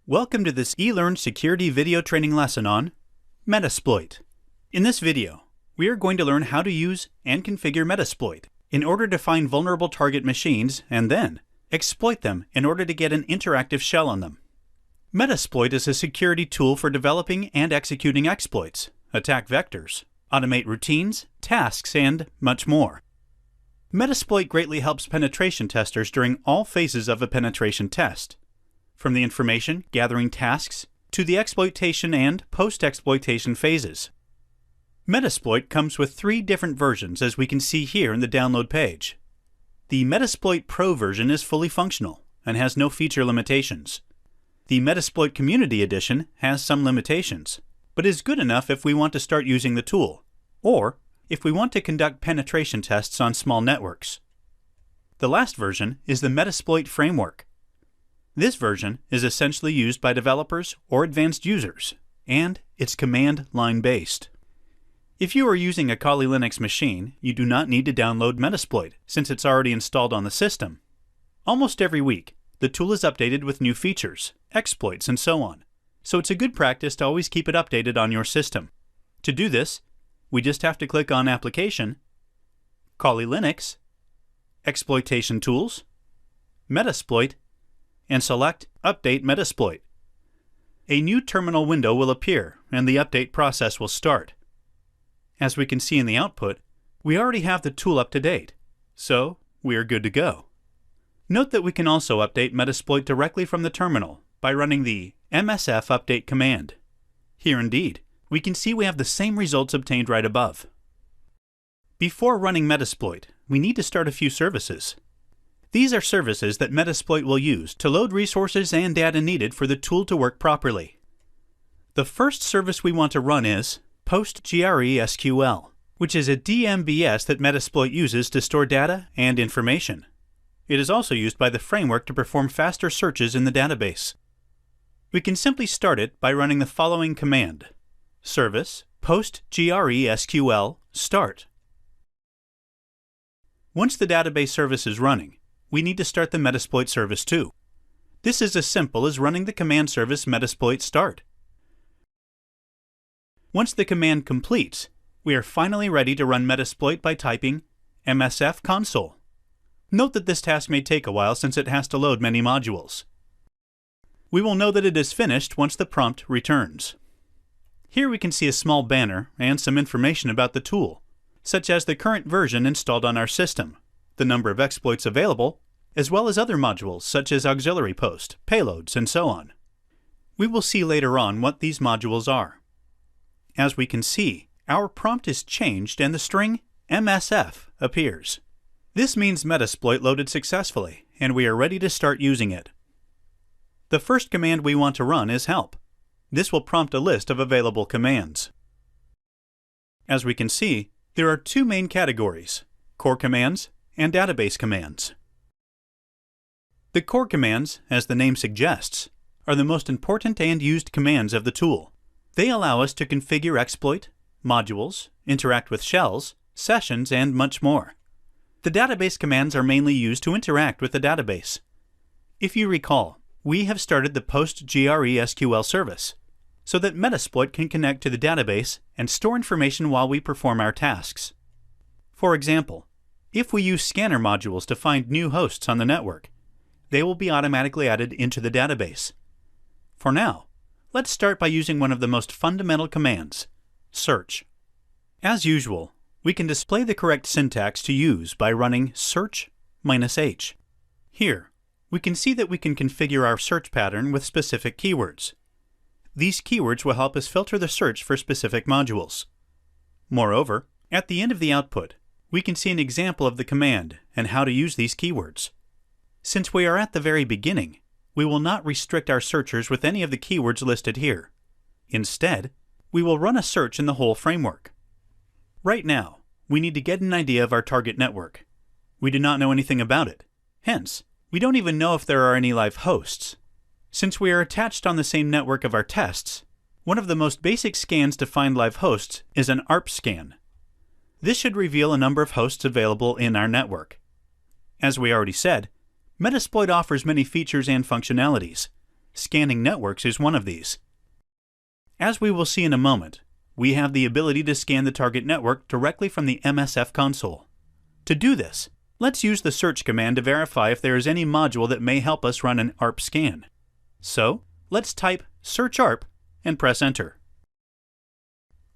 Welcome to this eLearn security video training lesson on metasploit. In this video, we are going to learn how to use and configure metasploit in order to find vulnerable target machines and then exploit them in order to get an interactive shell on them. Metasploit is a security tool for developing and executing exploits, attack vectors, automate routines, tasks, and much more. Metasploit greatly helps penetration testers during all phases of a penetration test, from the information gathering tasks to the exploitation and post-exploitation phases. Metasploit comes with 3 different versions, as we can see here in the download page. The Metasploit Pro version is fully functional and has no feature limitations. The Metasploit Community Edition has some limitations, but is good enough if we want to start using the tool, or if we want to conduct penetration tests on small networks. The last version is the Metasploit Framework. This version is essentially used by developers or advanced users, and it's command line based. If you are using a Kali Linux machine, you do not need to download Metasploit since it's already installed on the system. Almost every week, the tool is updated with new features, exploits, and so on, so it's a good practice to always keep it updated on your system. To do this, we just have to click on Application, Kali Linux, Exploitation Tools, Metasploit, and select Update Metasploit. A new terminal window will appear and the update process will start. As we can see in the output, we already have the tool up to date, so we are good to go. Note that we can also update Metasploit directly from the terminal by running the msf update command. Here indeed, we can see we have the same results obtained right above. Before running Metasploit, we need to start a few services. These are services that Metasploit will use to load resources and data needed for the tool to work properly. The first service we want to run is PostGRE-SQL, which is a DMBS that Metasploit uses to store data and information. It is also used by the framework to perform faster searches in the database. We can simply start it by running the following command: service PostGRE-SQL start. Once the database service is running, we need to start the Metasploit service too. This is as simple as running the command service metasploit start. Once the command completes, we are finally ready to run Metasploit by typing msf console. Note that this task may take a while since it has to load many modules. We will know that it is finished once the prompt returns. Here we can see a small banner and some information about the tool, such as the current version installed on our system, the number of exploits available, as well as other modules such as auxiliary post, payloads, and so on. We will see later on what these modules are. As we can see, our prompt is changed and the string msf appears. This means Metasploit loaded successfully, and we are ready to start using it. The first command we want to run is help. This will prompt a list of available commands. As we can see, there are 2 main categories: core commands and database commands. The core commands, as the name suggests, are the most important and used commands of the tool. They allow us to configure exploit, modules, interact with shells, sessions, and much more. The database commands are mainly used to interact with the database. If you recall, we have started the PostGRE-SQL service so that Metasploit can connect to the database and store information while we perform our tasks. For example, if we use scanner modules to find new hosts on the network, they will be automatically added into the database. For now, let's start by using one of the most fundamental commands, search. As usual, we can display the correct syntax to use by running search-h. Here, we can see that we can configure our search pattern with specific keywords. These keywords will help us filter the search for specific modules. Moreover, at the end of the output, we can see an example of the command and how to use these keywords. Since we are at the very beginning, we will not restrict our searchers with any of the keywords listed here. Instead, we will run a search in the whole framework. Right now, we need to get an idea of our target network. We do not know anything about it. Hence, we don't even know if there are any live hosts. Since we are attached on the same network of our tests, one of the most basic scans to find live hosts is an ARP scan. This should reveal a number of hosts available in our network. As we already said, Metasploit offers many features and functionalities. Scanning networks is one of these. As we will see in a moment, we have the ability to scan the target network directly from the MSF console. To do this, let's use the search command to verify if there is any module that may help us run an ARP scan. So, let's type search ARP and press enter.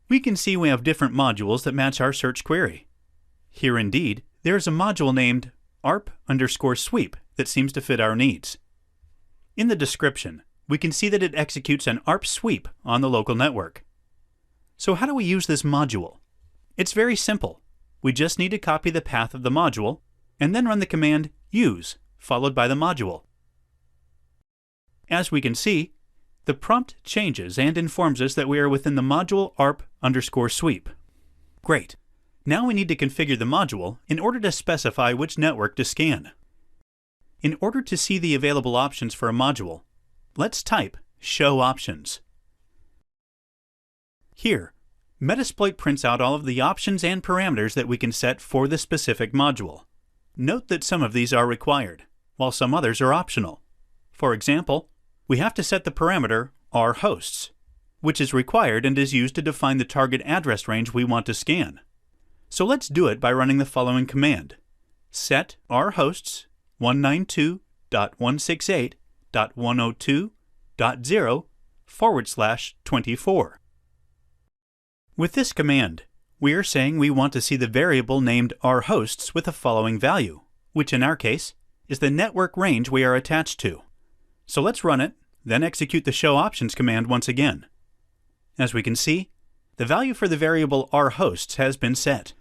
We can see we have different modules that match our search query. Here indeed, there is a module named ARP_sweep that seems to fit our needs. In the description, we can see that it executes an ARP sweep on the local network. So how do we use this module? It's very simple. We just need to copy the path of the module and then run the command use followed by the module. As we can see, the prompt changes and informs us that we are within the module ARP_sweep. Great. Now we need to configure the module in order to specify which network to scan. In order to see the available options for a module, let's type show options. Here, Metasploit prints out all of the options and parameters that we can set for the specific module. Note that some of these are required, while some others are optional. For example, we have to set the parameter rhosts, which is required and is used to define the target address range we want to scan. So let's do it by running the following command: set rhosts 192.168.102.0/24. With this command, we are saying we want to see the variable named rhosts with the following value, which in our case is the network range we are attached to. So let's run it, then execute the show options command once again. As we can see, the value for the variable rhosts has been set.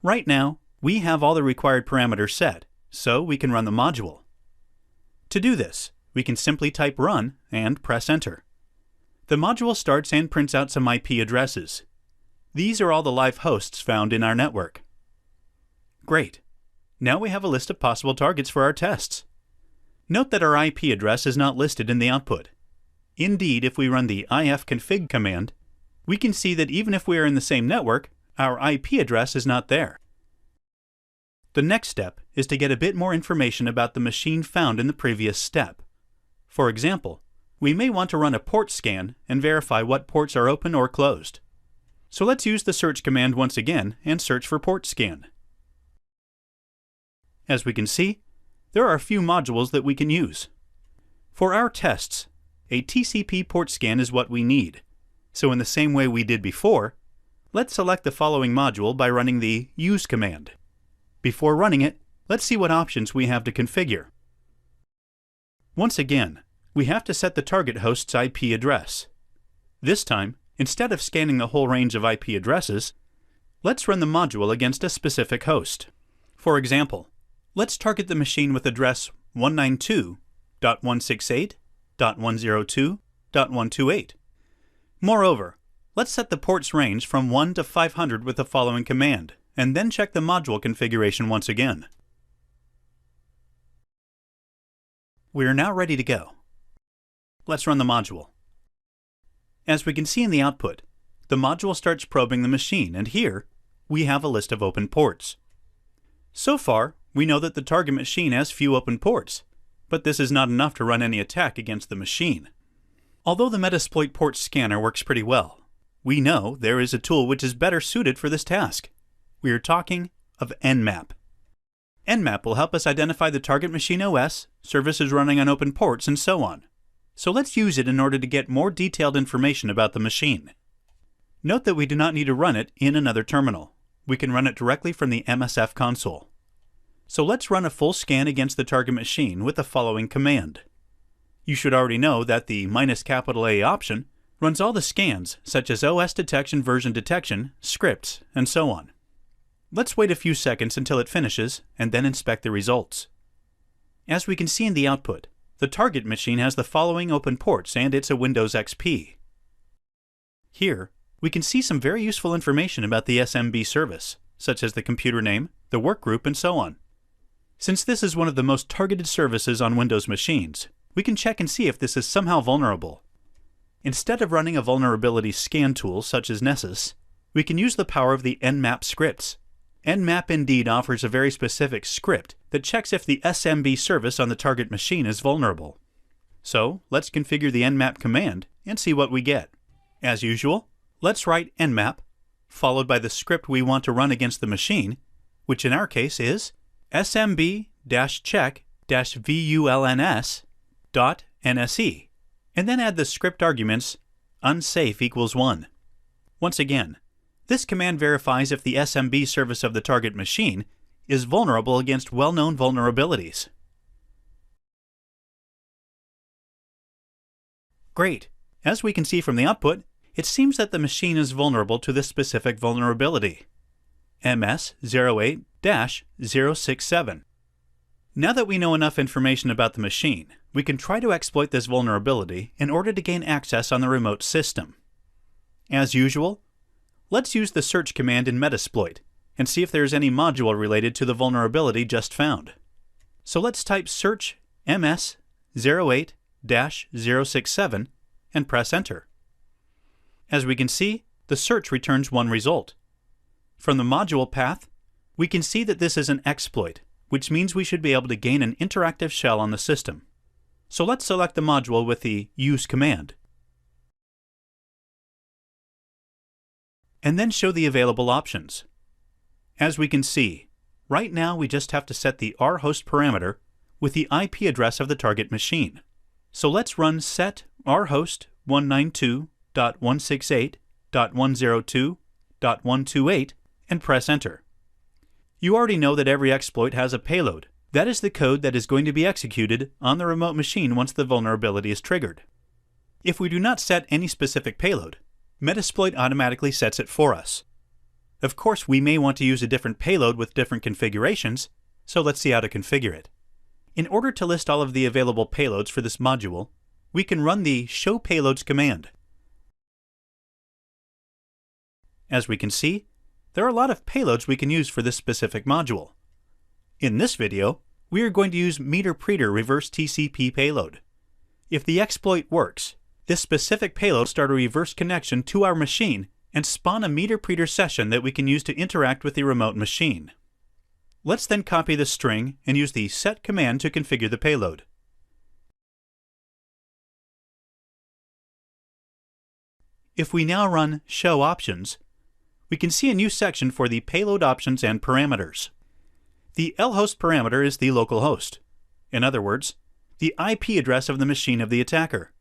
Right now, we have all the required parameters set, so we can run the module. To do this, we can simply type run and press enter. The module starts and prints out some IP addresses. These are all the live hosts found in our network. Great. Now we have a list of possible targets for our tests. Note that our IP address is not listed in the output. Indeed, if we run the ifconfig command, we can see that even if we are in the same network, our IP address is not there. The next step is to get a bit more information about the machine found in the previous step. For example, we may want to run a port scan and verify what ports are open or closed. So let's use the search command once again and search for port scan. As we can see, there are a few modules that we can use. For our tests, a TCP port scan is what we need. So in the same way we did before, let's select the following module by running the use command. Before running it, let's see what options we have to configure. Once again, we have to set the target host's IP address. This time, instead of scanning the whole range of IP addresses, let's run the module against a specific host. For example, let's target the machine with address 192.168.102.128. Moreover, let's set the ports range from 1 to 500 with the following command, and then check the module configuration once again. We are now ready to go. Let's run the module. As we can see in the output, the module starts probing the machine, and here we have a list of open ports. So far, we know that the target machine has few open ports, but this is not enough to run any attack against the machine. Although the Metasploit port scanner works pretty well, we know there is a tool which is better suited for this task. We are talking of Nmap. Nmap will help us identify the target machine OS, services running on open ports, and so on. So let's use it in order to get more detailed information about the machine. Note that we do not need to run it in another terminal. We can run it directly from the MSF console. So let's run a full scan against the target machine with the following command. You should already know that the -A option runs all the scans, such as OS detection, version detection, scripts, and so on. Let's wait a few seconds until it finishes and then inspect the results. As we can see in the output, the target machine has the following open ports and it's a Windows XP. Here, we can see some very useful information about the SMB service, such as the computer name, the workgroup, and so on. Since this is one of the most targeted services on Windows machines, we can check and see if this is somehow vulnerable. Instead of running a vulnerability scan tool such as Nessus, we can use the power of the Nmap scripts. Nmap indeed offers a very specific script that checks if the SMB service on the target machine is vulnerable. So let's configure the Nmap command and see what we get. As usual, let's write Nmap, followed by the script we want to run against the machine, which in our case is smb-check-vulns.nse, and then add the script arguments unsafe equals 1. Once again, this command verifies if the SMB service of the target machine is vulnerable against well-known vulnerabilities. Great! As we can see from the output, it seems that the machine is vulnerable to this specific vulnerability, MS08-067. Now that we know enough information about the machine, we can try to exploit this vulnerability in order to gain access on the remote system. As usual, let's use the search command in metasploit and see if there is any module related to the vulnerability just found. So let's type search MS08-067 and press enter. As we can see, the search returns one result. From the module path, we can see that this is an exploit, which means we should be able to gain an interactive shell on the system. So let's select the module with the use command, and then show the available options. As we can see, right now we just have to set the rhost parameter with the IP address of the target machine. So let's run set rhost 192.168.102.128 and press enter. You already know that every exploit has a payload. That is the code that is going to be executed on the remote machine once the vulnerability is triggered. If we do not set any specific payload, Metasploit automatically sets it for us. Of course, we may want to use a different payload with different configurations, so let's see how to configure it. In order to list all of the available payloads for this module, we can run the show payloads command. As we can see, there are a lot of payloads we can use for this specific module. In this video, we are going to use meter-preter reverse TCP payload. If the exploit works, this specific payload will start a reverse connection to our machine and spawn a meter-preter session that we can use to interact with the remote machine. Let's then copy the string and use the set command to configure the payload. If we now run show options, we can see a new section for the payload options and parameters. The lhost parameter is the local host. In other words, the IP address of the machine of the attacker.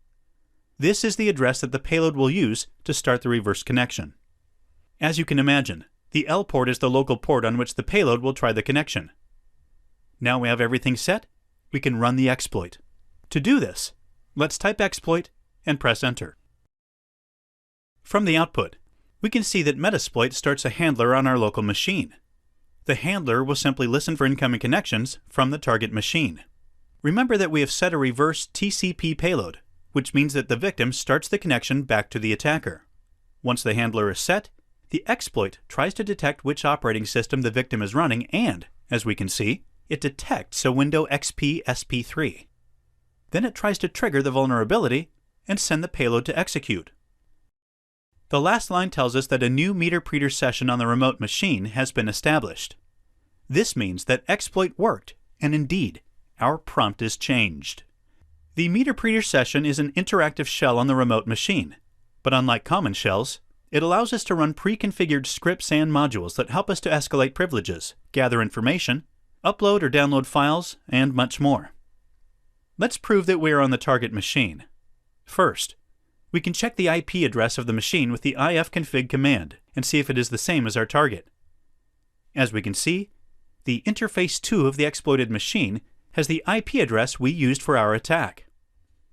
This is the address that the payload will use to start the reverse connection. As you can imagine, the L port is the local port on which the payload will try the connection. Now we have everything set, we can run the exploit. To do this, let's type exploit and press enter. From the output, we can see that Metasploit starts a handler on our local machine. The handler will simply listen for incoming connections from the target machine. Remember that we have set a reverse TCP payload, which means that the victim starts the connection back to the attacker. Once the handler is set, the exploit tries to detect which operating system the victim is running and, as we can see, it detects a Windows XP SP3. Then it tries to trigger the vulnerability and send the payload to execute. The last line tells us that a new meter-preter session on the remote machine has been established. This means that exploit worked, and indeed, our prompt is changed. The meter-preter session is an interactive shell on the remote machine, but unlike common shells, it allows us to run pre-configured scripts and modules that help us to escalate privileges, gather information, upload or download files, and much more. Let's prove that we are on the target machine. First, we can check the IP address of the machine with the ifconfig command and see if it is the same as our target. As we can see, the interface 2 of the exploited machine has the IP address we used for our attack.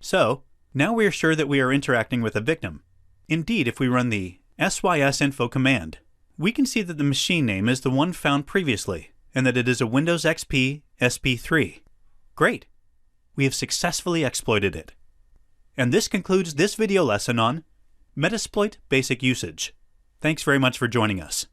So, now we are sure that we are interacting with a victim. Indeed, if we run the sysinfo command, we can see that the machine name is the one found previously and that it is a Windows XP SP3. Great! We have successfully exploited it. And this concludes this video lesson on Metasploit basic usage. Thanks very much for joining us.